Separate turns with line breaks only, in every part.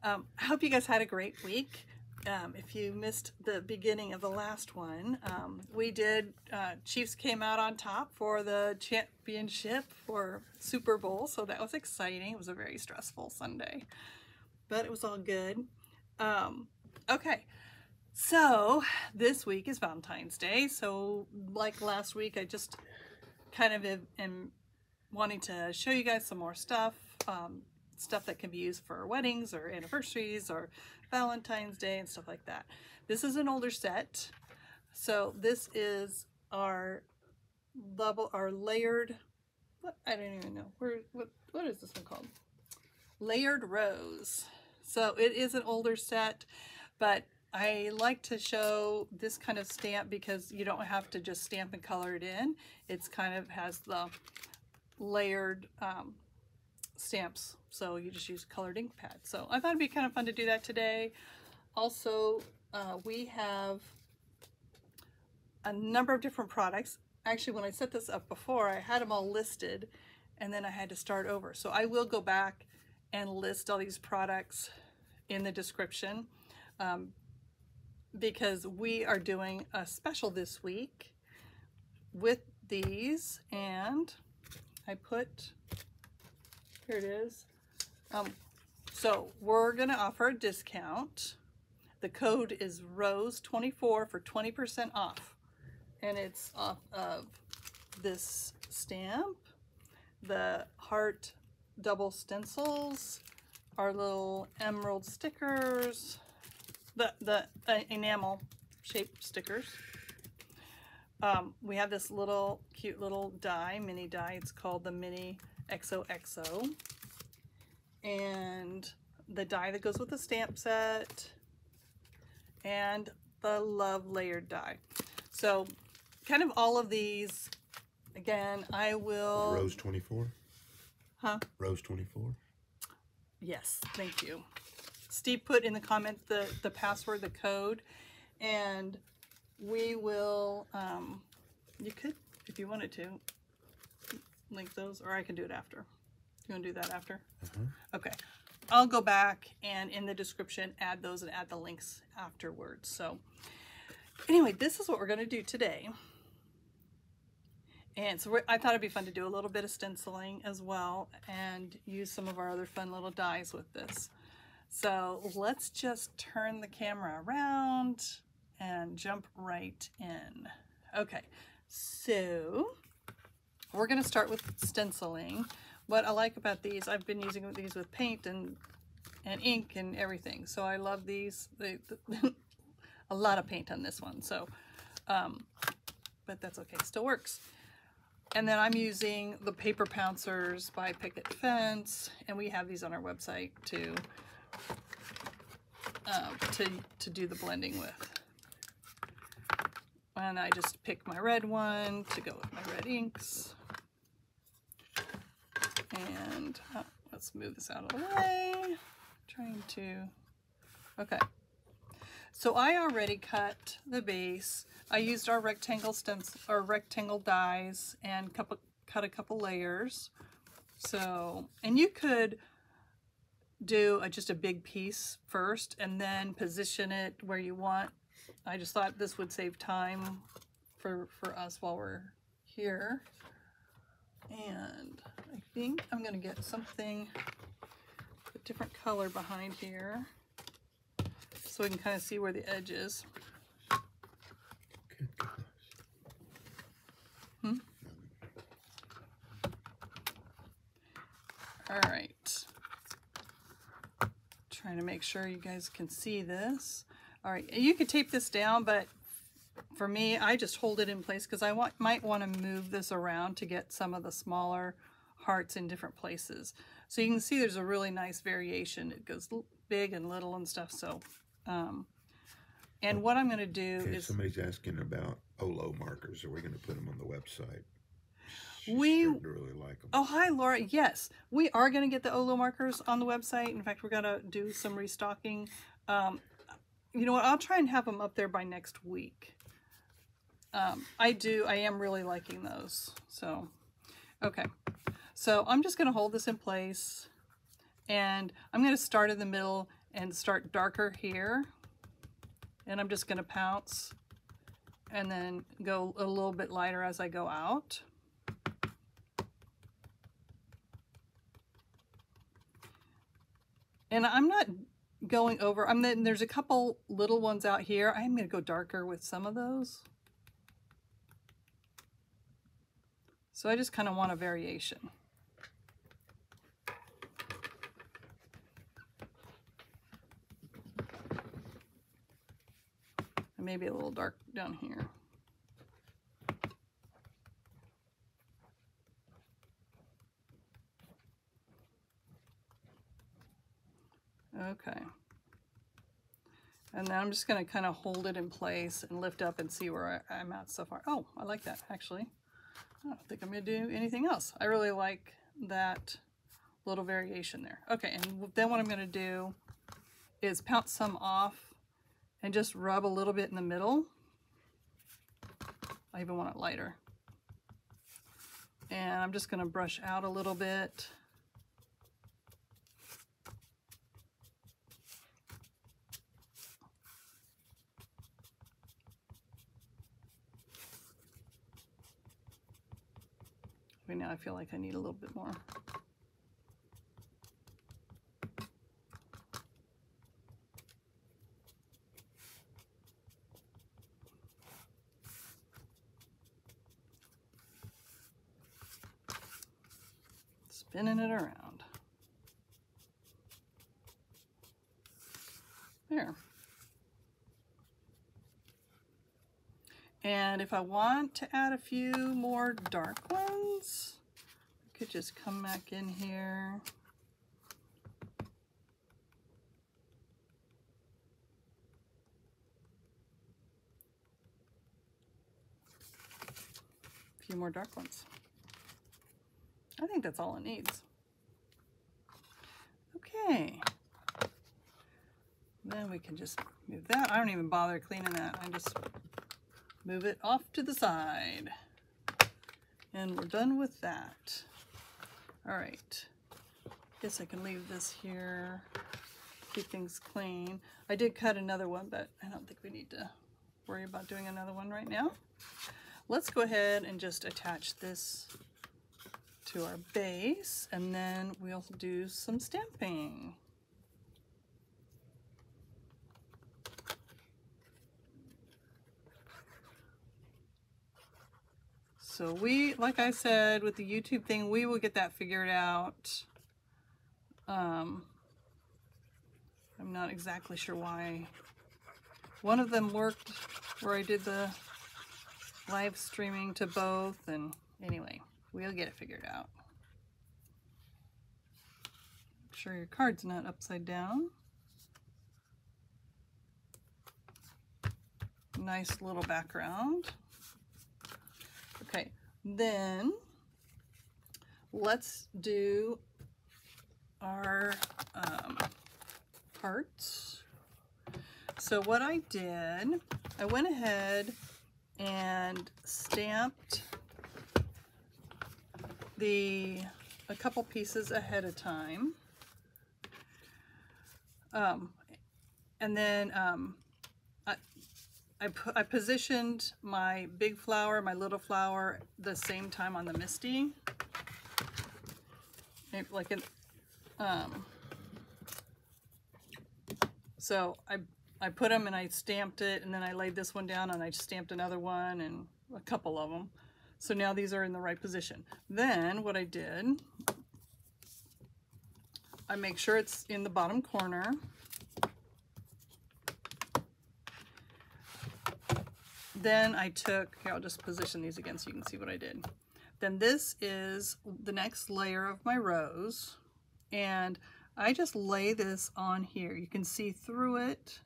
I hope you guys had a great week. If you missed the beginning of the last one, Chiefs came out on top for the championship for Super Bowl, so that was exciting. It was a very stressful Sunday, but it was all good. Okay, so this week is Valentine's Day, so like last week, I just kind of am wanting to show you guys some more stuff. Stuff that can be used for weddings or anniversaries or Valentine's Day and stuff like that. This is an older set. So this is our layered, I don't even know. What is this one called? Layered rose. So it is an older set, but I like to show this kind of stamp because you don't have to just stamp and color it in. It's kind of has the layered stamps, so you just use colored ink pad. So I thought it'd be kind of fun to do that today. Also, we have a number of different products. Actually, when I set this up before, I had them all listed and then I had to start over. So I will go back and list all these products in the description because we are doing a special this week with these, and I put, here it is. So we're gonna offer a discount. The code is ROSE24 for 20% off. And it's off of this stamp, the heart double stencils, our little emerald stickers, the enamel shaped stickers. We have this little cute little die, mini die. It's called the Mini XOXO. And the die that goes with the stamp set, and the love layered die. So kind of all of these, again, I will...
Rose 24?
Huh?
Rose 24?
Yes, thank you. Steve put in the comments the password, the code, and we will, you could, if you wanted to, link those, or I can do it after. You want to do that after? Okay. I'll go back and in the description add those and add the links afterwards. So anyway, this is what we're going to do today. And so I thought it'd be fun to do a little bit of stenciling as well and use some of our other fun little dies with this. So let's just turn the camera around and jump right in. Okay, so we're going to start with stenciling. What I like about these, I've been using these with paint and ink and everything. So I love these. A lot of paint on this one. So, but that's okay. Still works. And then I'm using the paper pouncers by Picket Fence, and we have these on our website to do the blending with. And I just pick my red one to go with my red inks. And let's move this out of the way. Trying to, okay. So I already cut the base. I used our rectangle stencil or rectangle dies and cut a couple layers. So, and you could do just a big piece first and then position it where you want. I just thought this would save time for us while we're here. And I think I'm going to get something, a different color behind here so we can kind of see where the edge is. All right. Trying to make sure you guys can see this. All right, you could tape this down, but for me, I just hold it in place because I might want to move this around to get some of the smaller hearts in different places. So you can see there's a really nice variation. It goes big and little and stuff. So, and what I'm going to do is...
Somebody's asking about Olo markers. Are we going to put them on the website?
We
really like them.
Oh, hi, Laura. Yes, we are going to get the Olo markers on the website. In fact, we're going to do some restocking. You know what? I'll try and have them up there by next week. I am really liking those. So, okay. So I'm just going to hold this in place, and I'm going to start in the middle and start darker here. And I'm just going to pounce and then go a little bit lighter as I go out. And I'm not going over, there's a couple little ones out here. I'm going to go darker with some of those. So I just kind of want a variation. And maybe a little dark down here. Okay. And then I'm just going to kind of hold it in place and lift up and see where I'm at so far. Oh, I like that, actually. I don't think I'm going to do anything else. I really like that little variation there. Okay, and then what I'm going to do is pounce some off and just rub a little bit in the middle. I even want it lighter. And I'm just going to brush out a little bit. Okay, now I feel like I need a little bit more. Spinning it around. There. And if I want to add a few more dark ones, I could just come back in here. A few more dark ones. I think that's all it needs. Okay. Then we can just move that. I don't even bother cleaning that. I just move it off to the side. And we're done with that. All right. Guess I can leave this here. Keep things clean. I did cut another one, but I don't think we need to worry about doing another one right now. Let's go ahead and just attach this to our base, and then we'll do some stamping. So like I said, with the YouTube thing, we will get that figured out. I'm not exactly sure why. One of them worked where I did the live streaming to both, and anyway, we'll get it figured out. Make sure your card's not upside down. Nice little background. Okay, then let's do our hearts. So what I did, I went ahead and stamped a couple pieces ahead of time. And then I positioned my big flower, my little flower, the same time on the Misty. Like in, so I put them and I stamped it, and then I laid this one down and I stamped another one and a couple of them. So now these are in the right position. Then what I did, I make sure it's in the bottom corner. Then I took, here, I'll just position these again so you can see what I did. Then this is the next layer of my rose, and I just lay this on here. You can see through it,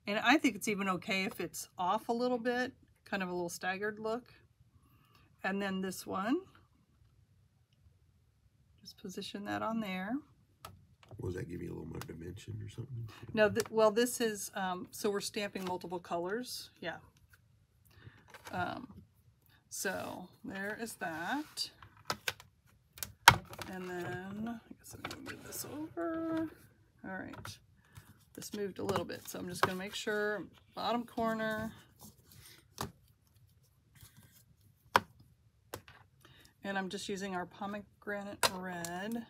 and I think it's even okay if it's off a little bit, kind of a little staggered look. And then this one, just position that on there.
Was that give you a little more dimension or something?
No, well, this is, so we're stamping multiple colors. Yeah. So there is that. And then, I guess I'm going to move this over. All right, this moved a little bit, so I'm just gonna make sure, bottom corner. And I'm just using our pomegranate red.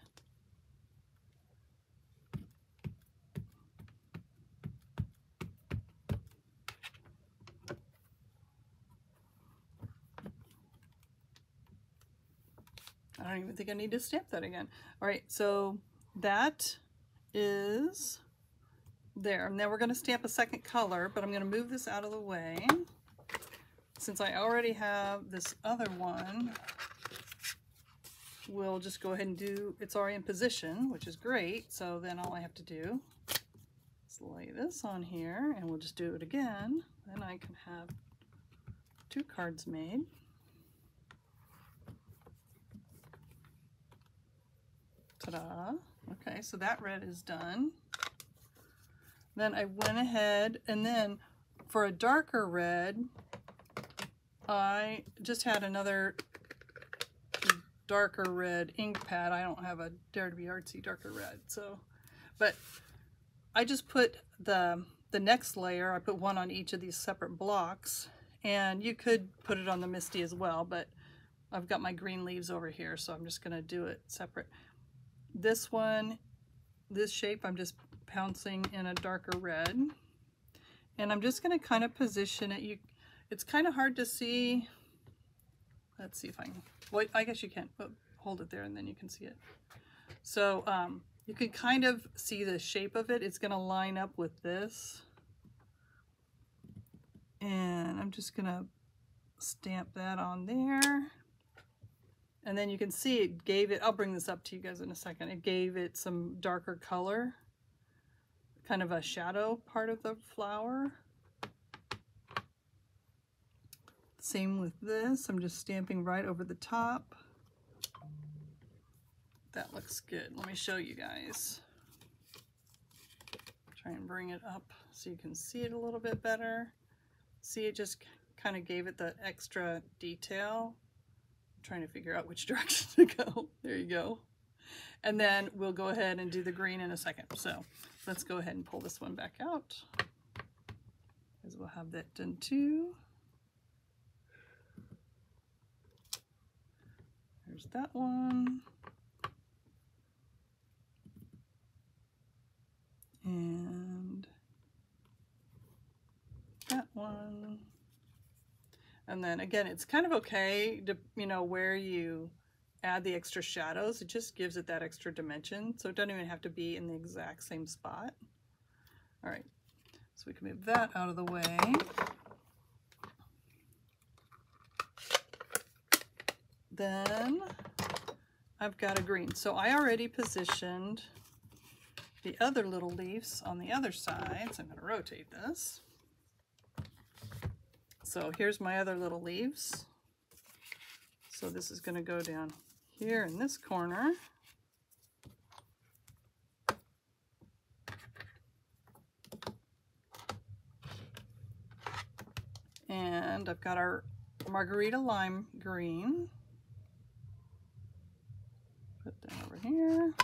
I don't even think I need to stamp that again. All right, so that is there. And then we're gonna stamp a second color, but I'm gonna move this out of the way. Since I already have this other one, we'll just go ahead and do, it's already in position, which is great. So then all I have to do is lay this on here, and we'll just do it again. Then I can have 2 cards made. Ta-da. Okay, so that red is done. Then I went ahead, and then for a darker red, I just had another darker red ink pad. I don't have a Dare to Be Artsy darker red, so, but I just put the next layer, I put one on each of these separate blocks, and you could put it on the Misty as well, but I've got my green leaves over here, so I'm just gonna do it separate. This one, this shape, I'm just pouncing in a darker red, and I'm just gonna kind of position it. It's kind of hard to see. Let's see if I can, well, I guess you can, but hold it there and then you can see it. So you can kind of see the shape of it. It's gonna line up with this. And I'm just gonna stamp that on there. And then you can see it gave it, I'll bring this up to you guys in a second. It gave it some darker color, kind of a shadow part of the flower. Same with this, I'm just stamping right over the top. That looks good. Let me show you guys. Try and bring it up so you can see it a little bit better. See, it just kind of gave it the extra detail. I'm trying to figure out which direction to go. There you go. And then we'll go ahead and do the green in a second. So let's go ahead and pull this one back out, because we'll have that done too. There's that one. And that one. And then again, it's kind of okay to, you know, where you add the extra shadows, it just gives it that extra dimension. So it doesn't even have to be in the exact same spot. All right, so we can move that out of the way. Then I've got a green. So I already positioned the other little leaves on the other side. So I'm going to rotate this. So here's my other little leaves. So this is going to go down here in this corner. And I've got our Margarita Lime Green. Put that over here.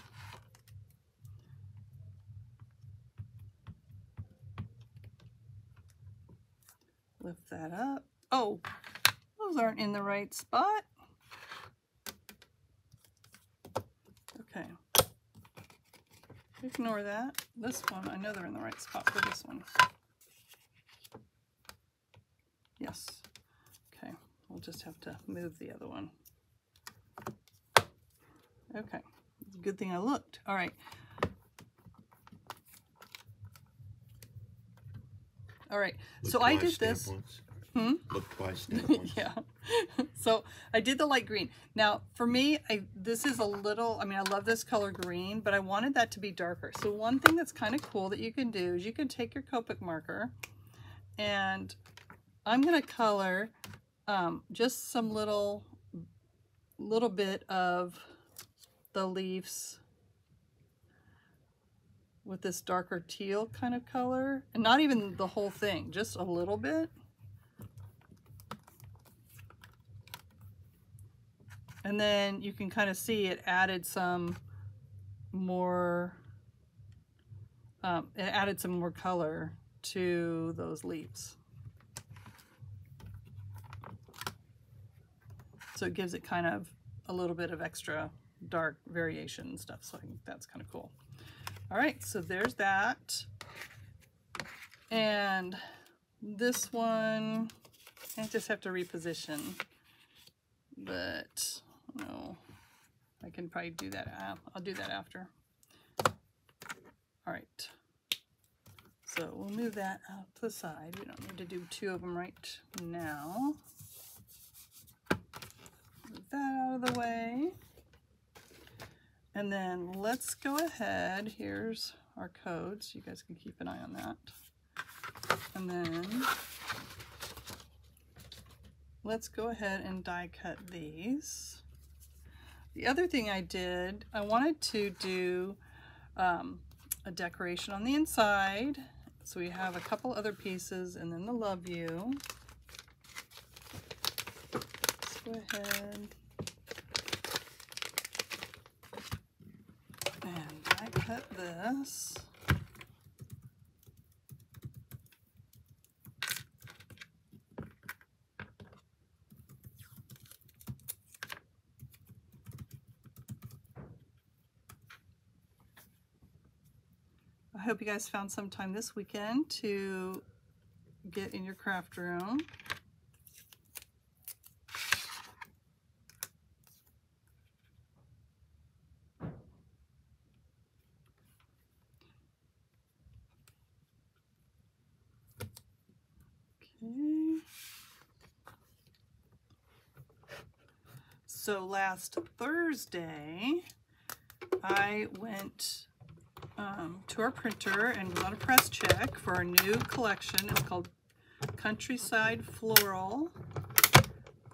Lift that up. Oh, those aren't in the right spot. Okay. Ignore that. This one, I know they're in the right spot for this one. Yes. Okay, we'll just have to move the other one. Okay, good thing I looked. All right. All right, so I did this.
Look twice, stamp once.
Yeah. So I did the light green. Now for me, this is a little, I mean, I love this color green, but I wanted that to be darker. So one thing that's kind of cool that you can do is you can take your Copic marker, and I'm gonna color just some little bit of the leaves with this darker teal kind of color, and not even the whole thing, just a little bit. And then you can kind of see it added some more it added some more color to those leaves. So it gives it kind of a little bit of extra dark variation and stuff. So I think that's kind of cool. All right, so there's that. And this one, I just have to reposition, but no, I can probably do that. I'll do that after. All right, so we'll move that out to the side. We don't need to do two of them right now. Move that out of the way. And then let's go ahead. Here's our code, so you guys can keep an eye on that. And then let's go ahead and die cut these. The other thing I did, I wanted to do a decoration on the inside. So we have a couple other pieces and then the love you. Let's go ahead and die cut this. I hope you guys found some time this weekend to get in your craft room. Okay. So last Thursday, I went to our printer and got a press check for our new collection. It's called Countryside Floral,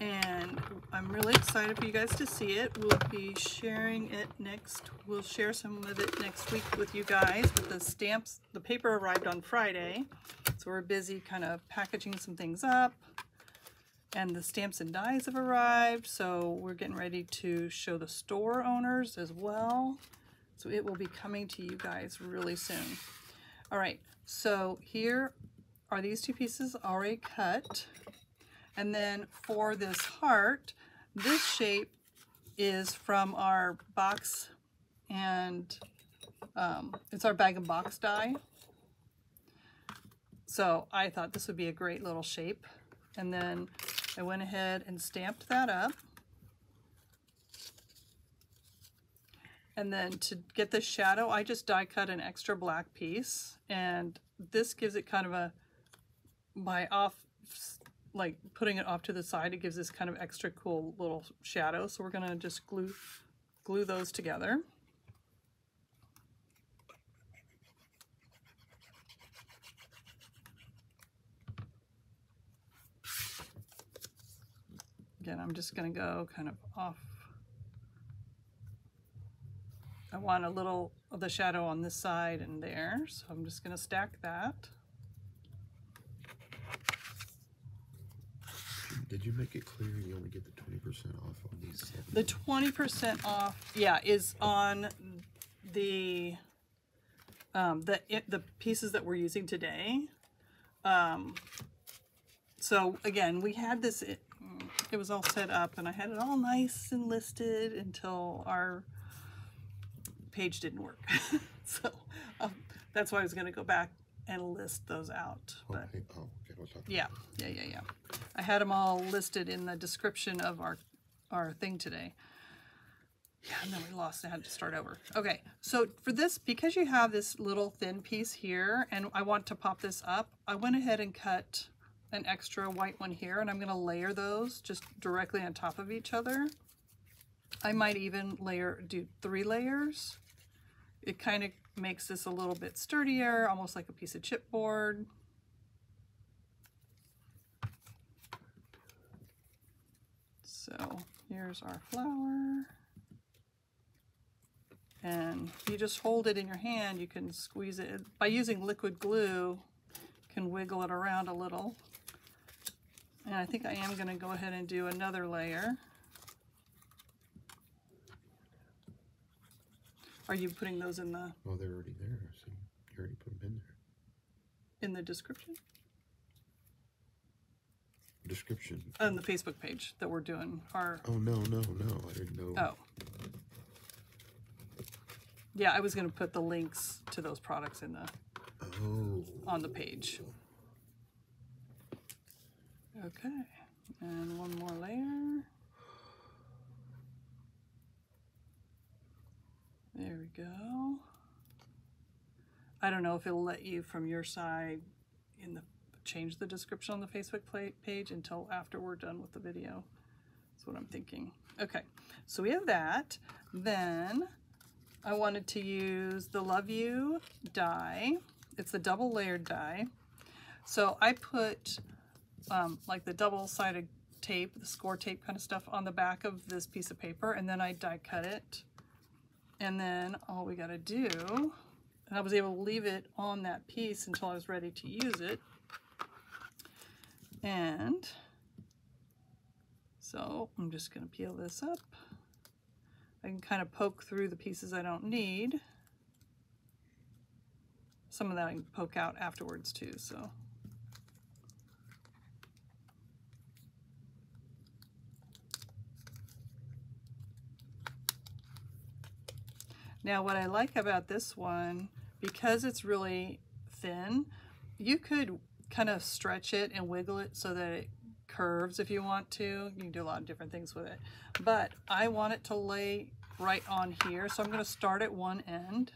and I'm really excited for you guys to see it. We'll be sharing it next. We'll share some of it next week with you guys. But the stamps, the paper arrived on Friday, so we're busy kind of packaging some things up. And the stamps and dies have arrived, so we're getting ready to show the store owners as well. So it will be coming to you guys really soon. All right, so here are these two pieces already cut. And then for this heart, this shape is from our box, and it's our bag and box die. So I thought this would be a great little shape. And then I went ahead and stamped that up. And then to get the shadow, I just die cut an extra black piece, and this gives it kind of a, like putting it off to the side, it gives this kind of extra cool little shadow. So we're gonna just glue those together. Again, I'm just gonna go kind of off. I want a little of the shadow on this side and there, so I'm just going to stack that.
Did you make it clear you only get the 20% off on these 7?
The 20% off, yeah, is on the pieces that we're using today. So again, we had this, it was all set up, and I had it all nice and listed until our page didn't work. So that's why I was going to go back and list those out. But
okay. Oh, okay. We'll talk
yeah. I had them all listed in the description of our thing today. Yeah, and then we lost. I had to start over. Okay, so for this, because you have this little thin piece here, and I want to pop this up, I went ahead and cut an extra white one here, and I'm going to layer those just directly on top of each other. I might even do 3 layers. It kind of makes this a little bit sturdier, almost like a piece of chipboard. So here's our flower. And you just hold it in your hand, you can squeeze it. By using liquid glue, you can wiggle it around a little. And I think I am going to go ahead and do another layer. Are you putting those in the...
Well, they're already there, so You already put them in there.
In the description?
Description.
On the Facebook page that we're doing our...
Oh, no. I didn't know.
Oh. Yeah, I was going to put the links to those products in the...
Oh.
On the page. Okay. And one more layer. There we go. I don't know if it'll let you from your side change the description on the Facebook page until after we're done with the video. That's what I'm thinking. Okay, so we have that. Then I wanted to use the Love You die. It's the double layered die. So I put like the double-sided tape, the score tape kind of stuff on the back of this piece of paper, and then I die cut it. And then all we gotta do, and I was able to leave it on that piece until I was ready to use it. And so I'm just gonna peel this up. I can kind of poke through the pieces I don't need. Some of that I can poke out afterwards too, so. Now what I like about this one, because it's really thin, you could kind of stretch it and wiggle it so that it curves if you want to. You can do a lot of different things with it. But I want it to lay right on here, so I'm going to start at one end.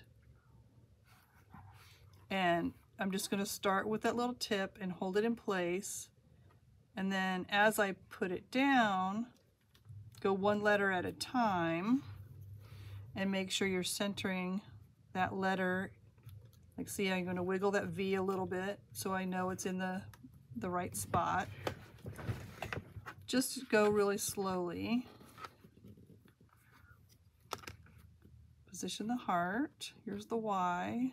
And I'm just going to start with that little tip and hold it in place. And then as I put it down, go one letter at a time. And make sure you're centering that letter. Like, see, I'm going to wiggle that V a little bit so I know it's in the right spot. Just go really slowly. Position the heart. Here's the Y.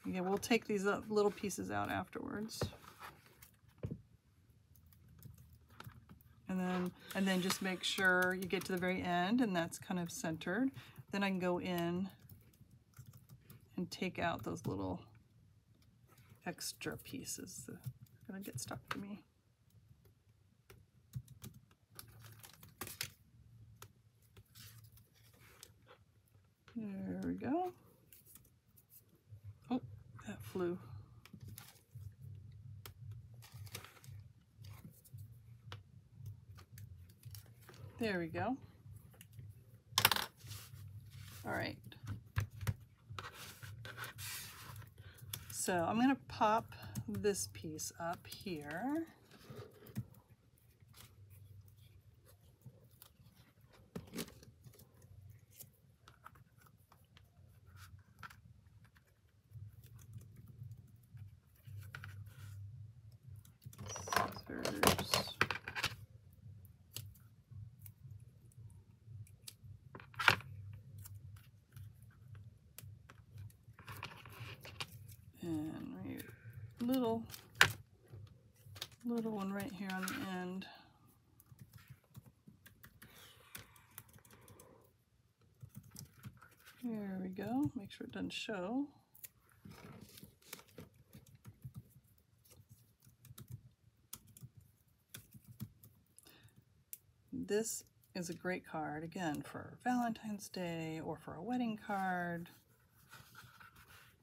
Again, we'll take these little pieces out afterwards. And then just make sure you get to the very end and that's kind of centered. Then I can go in and take out those little extra pieces that are gonna get stuck to me. There we go. Oh, that flew. There we go. All right. So I'm going to pop this piece up here. Scissors. And little one right here on the end. There we go. Make sure it doesn't show. This is a great card, again, for Valentine's Day or for a wedding card,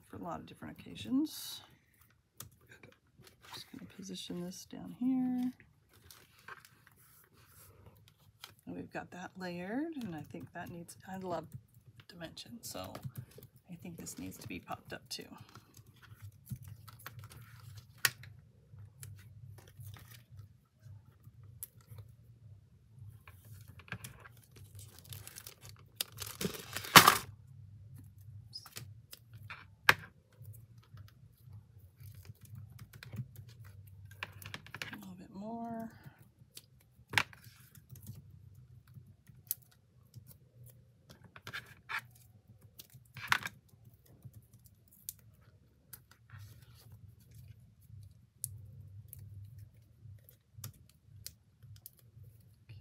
for a lot of different occasions. Just going to position this down here. And we've got that layered, and I think that needs, I love dimension, so I think this needs to be popped up too.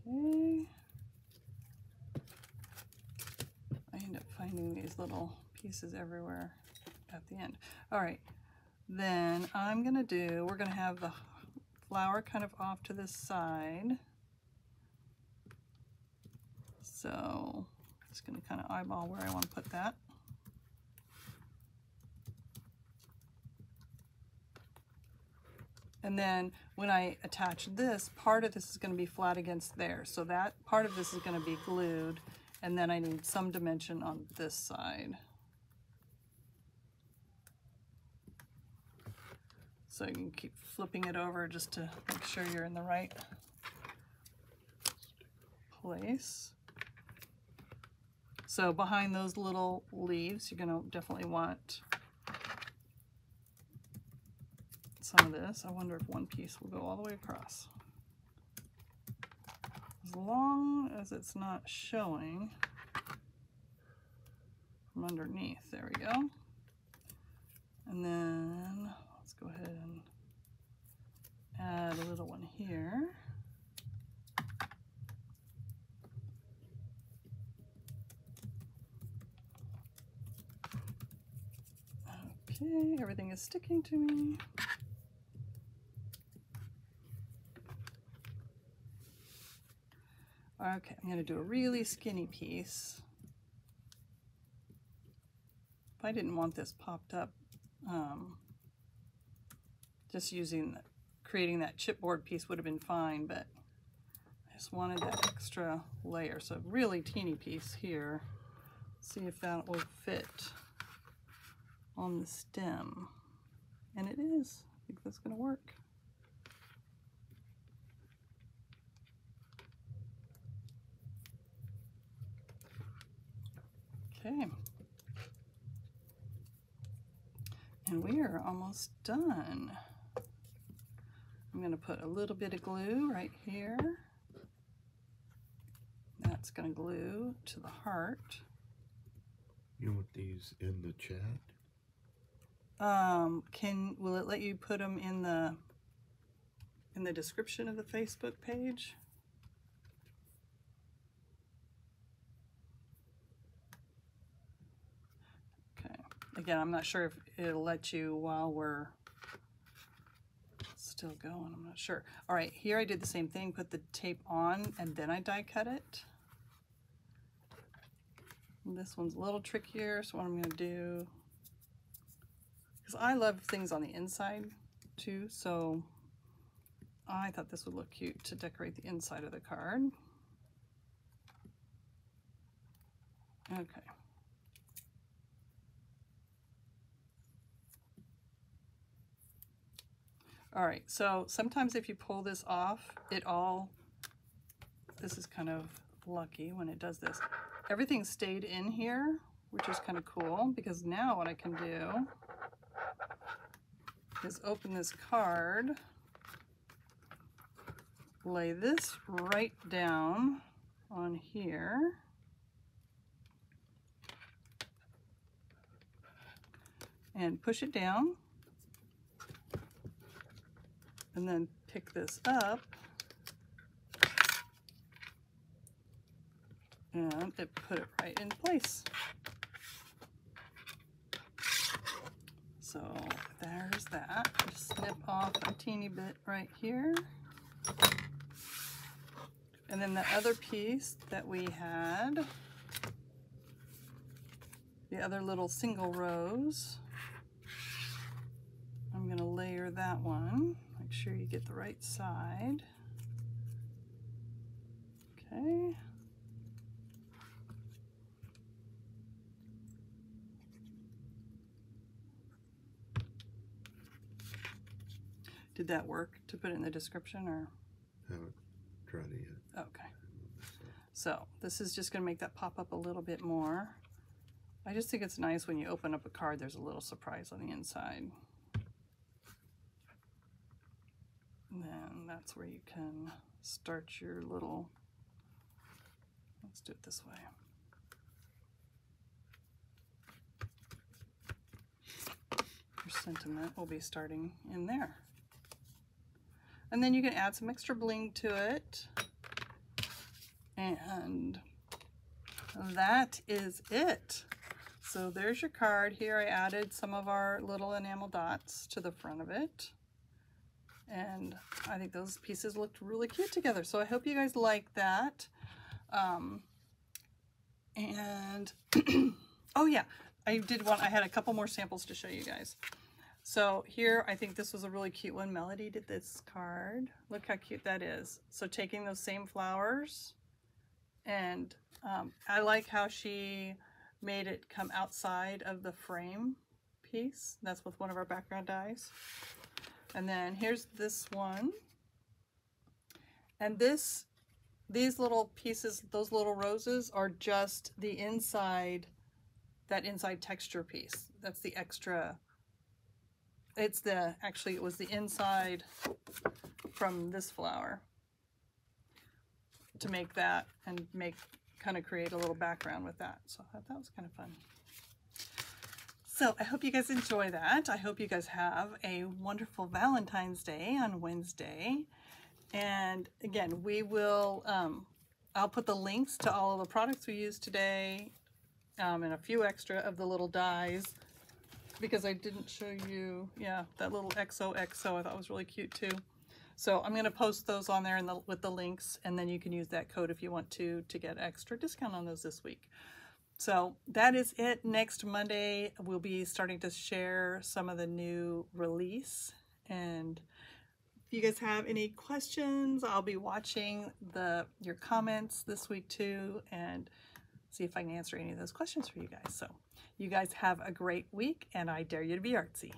Okay. I end up finding these little pieces everywhere. at the end. All right, then we're gonna have the flower kind of off to this side. So I'm just gonna kind of eyeball where I want to put that. And then when I attach this, part of this is going to be flat against there. So that part of this is going to be glued. And then I need some dimension on this side. So you can keep flipping it over just to make sure you're in the right place. So behind those little leaves, you're going to definitely want some of this. I wonder if one piece will go all the way across. As long as it's not showing from underneath. There we go. And then let's go ahead and add a little one here. Okay, everything is sticking to me. Okay, I'm going to do a really skinny piece. If I didn't want this popped up, just creating that chipboard piece would have been fine, but I just wanted that extra layer. So a really teeny piece here. See if that will fit on the stem. And it is. I think that's going to work. Okay, and we are almost done. I'm going to put a little bit of glue right here. That's going to glue to the heart.
You want these in the chat?
Will it let you put them in the description of the Facebook page? Again, I'm not sure if it'll let you while we're still going. I'm not sure. All right, here I did the same thing, put the tape on, and then I die cut it. And this one's a little trickier, so what I'm going to do, because I love things on the inside too, so I thought this would look cute to decorate the inside of the card. Okay. All right, so sometimes if you pull this off, this is kind of lucky when it does this. Everything stayed in here, which is kind of cool, because now what I can do is open this card, lay this right down on here, and push it down. And then pick this up, and it put it right in place. So there's that. Just snip off a teeny bit right here. And then the other piece that we had, the other little single rose, I'm going to layer that one. Make sure you get the right side. Okay. Did that work to put it in the description, or?
Haven't tried it yet.
Okay. So this is just going to make that pop up a little bit more. I just think it's nice when you open up a card, there's a little surprise on the inside. And then that's where you can start your little, let's do it this way. Your sentiment will be starting in there. And then you can add some extra bling to it. And that is it. So there's your card. Here I added some of our little enamel dots to the front of it. And I think those pieces looked really cute together. So I hope you guys like that. And oh yeah, I had a couple more samples to show you guys. So here, I think this was a really cute one. Melody did this card. Look how cute that is. So taking those same flowers, and I like how she made it come outside of the frame piece. That's with one of our background dies. And then here's this one. And these little pieces, those little roses are just the inside, that inside texture piece. That's the extra. Actually it was the inside from this flower to make that and kind of create a little background with that. So I thought that was kind of fun. So I hope you guys enjoy that. I hope you guys have a wonderful Valentine's Day on Wednesday. And again, we will, I'll put the links to all of the products we used today and a few extra of the little dies, because I didn't show you, yeah, that little XOXO I thought was really cute too. So I'm going to post those on there with the links, and then you can use that code if you want to get extra discount on those this week. So that is it. Next Monday, we'll be starting to share some of the new release. And if you guys have any questions, I'll be watching your comments this week too, and see if I can answer any of those questions for you guys. So you guys have a great week, and I dare you to be artsy.